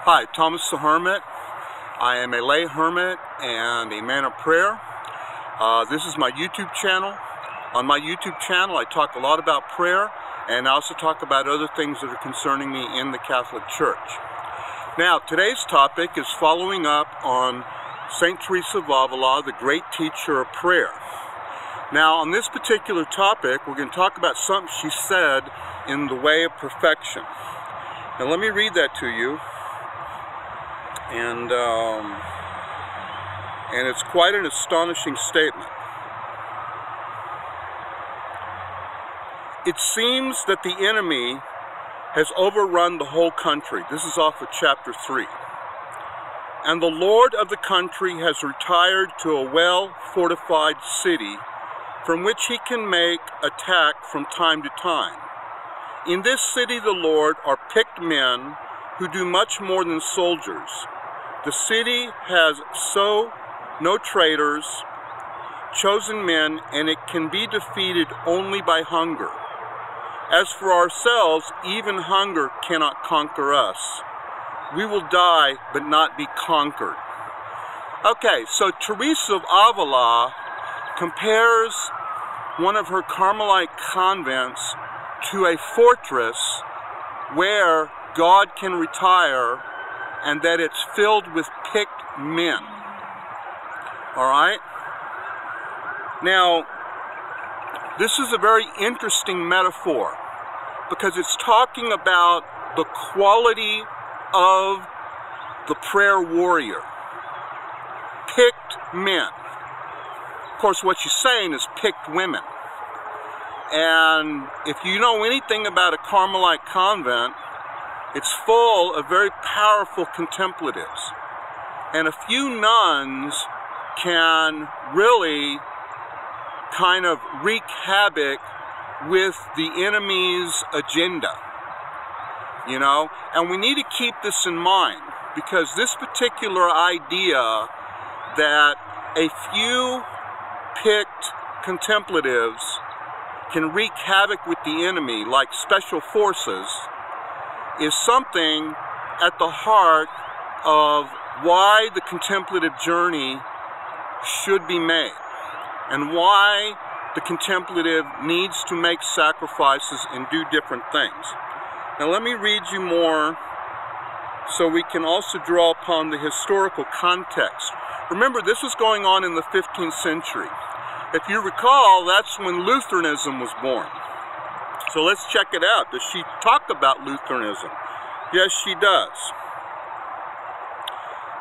Hi, Thomas the Hermit. I am a lay hermit and a man of prayer. This is my YouTube channel. On my YouTube channel I talk a lot about prayer, and I also talk about other things that are concerning me in the Catholic Church. Now, today's topic is following up on St. Teresa of Avila, the great teacher of prayer. Now, on this particular topic, we're going to talk about something she said in The Way of Perfection. Now, let me read that to you. And it's quite an astonishing statement. It seems that the enemy has overrun the whole country. This is off of chapter 3. And the Lord of the country has retired to a well-fortified city from which he can make attack from time to time. In this city, the Lord, are picked men who do much more than soldiers. The city has no traitors, chosen men, and it can be defeated only by hunger. As for ourselves, even hunger cannot conquer us. We will die, but not be conquered. Okay, so Teresa of Avila compares one of her Carmelite convents to a fortress where God can retire and that it's filled with picked men. Alright? Now, this is a very interesting metaphor because it's talking about the quality of the prayer warrior. Picked men. Of course, what she's saying is picked women. And if you know anything about a Carmelite convent, it's full of very powerful contemplatives. And a few nuns can really kind of wreak havoc with the enemy's agenda. You know? And we need to keep this in mind, because this particular idea that a few picked contemplatives can wreak havoc with the enemy, like special forces, is something at the heart of why the contemplative journey should be made, and why the contemplative needs to make sacrifices and do different things. Now let me read you more so we can also draw upon the historical context. Remember, this was going on in the 15th century. If you recall, that's when Lutheranism was born. So let's check it out. Does she talk about Lutheranism? Yes, she does.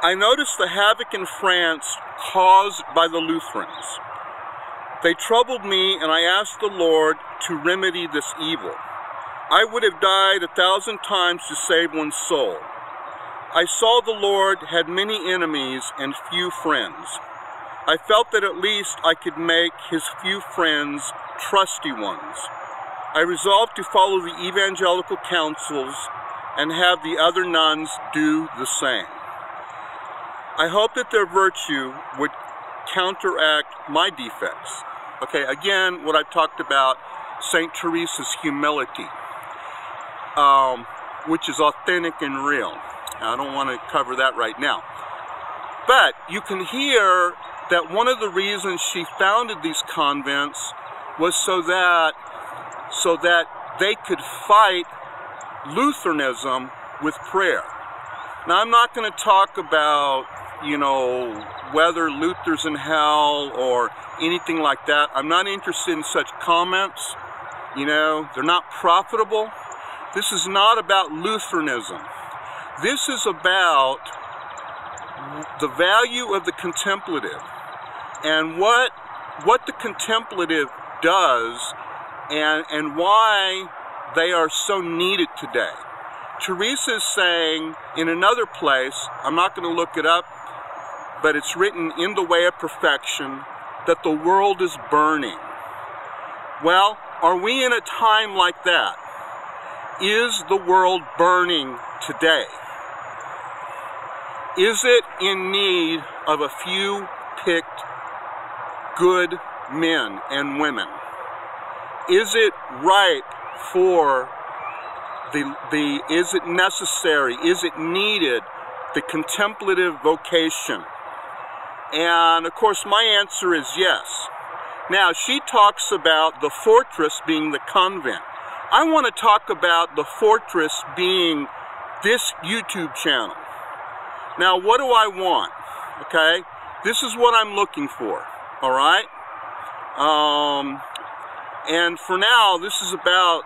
I noticed the havoc in France caused by the Lutherans. They troubled me, and I asked the Lord to remedy this evil. I would have died 1,000 times to save one soul. I saw the Lord had many enemies and few friends. I felt that at least I could make his few friends trusty ones. I resolved to follow the evangelical counsels and have the other nuns do the same. I hope that their virtue would counteract my defects. Okay, again, what I've talked about, St. Teresa's humility, which is authentic and real. Now, I don't want to cover that right now. But you can hear that one of the reasons she founded these convents was so that they could fight Lutheranism with prayer. Now, I'm not going to talk about, you know, whether Luther's in hell or anything like that. I'm not interested in such comments. You know, they're not profitable. This is not about Lutheranism. This is about the value of the contemplative and what the contemplative does and why they are so needed today. Teresa is saying in another place, I'm not going to look it up, but it's written in The Way of Perfection, that the world is burning. Well, are we in a time like that? Is the world burning today? Is it in need of a few picked good men and women? Is it ripe for is it necessary, is it needed, the contemplative vocation? And of course my answer is yes. Now she talks about the fortress being the convent. I want to talk about the fortress being this YouTube channel. Now what do I want? Okay, this is what I'm looking for. All right, and for now this is about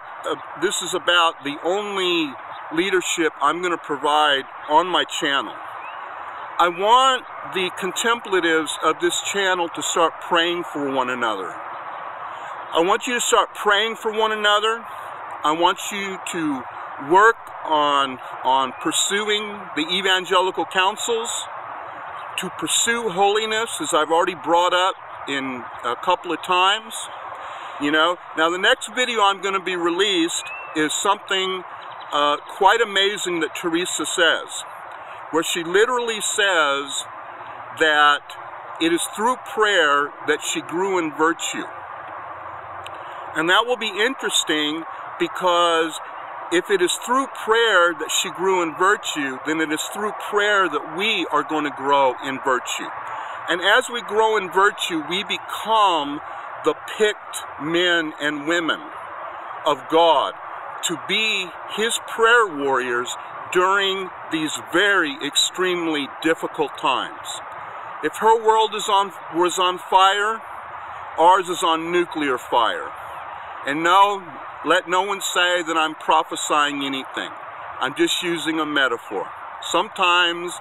the only leadership I'm going to provide on my channel. I want the contemplatives of this channel to start praying for one another. I want you to start praying for one another. I want you to work on pursuing the evangelical counsels, to pursue holiness, as I've already brought up in a couple of times. You know, now the next video I'm going to be released is something quite amazing that Teresa says, where she literally says that it is through prayer that she grew in virtue. And that will be interesting, because if it is through prayer that she grew in virtue, then it is through prayer that we are going to grow in virtue. And as we grow in virtue, we become the picked men and women of God to be His prayer warriors during these very extremely difficult times. If her world was on fire, ours is on nuclear fire. And no, let no one say that I'm prophesying anything. I'm just using a metaphor. Sometimes,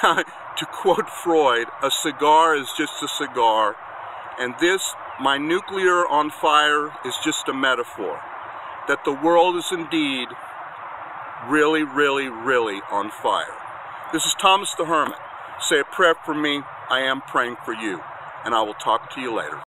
to quote Freud, a cigar is just a cigar, and this, my nuclear on fire, is just a metaphor. That the world is indeed really, really, really on fire. This is Thomas the Hermit. Say a prayer for me. I am praying for you. And I will talk to you later.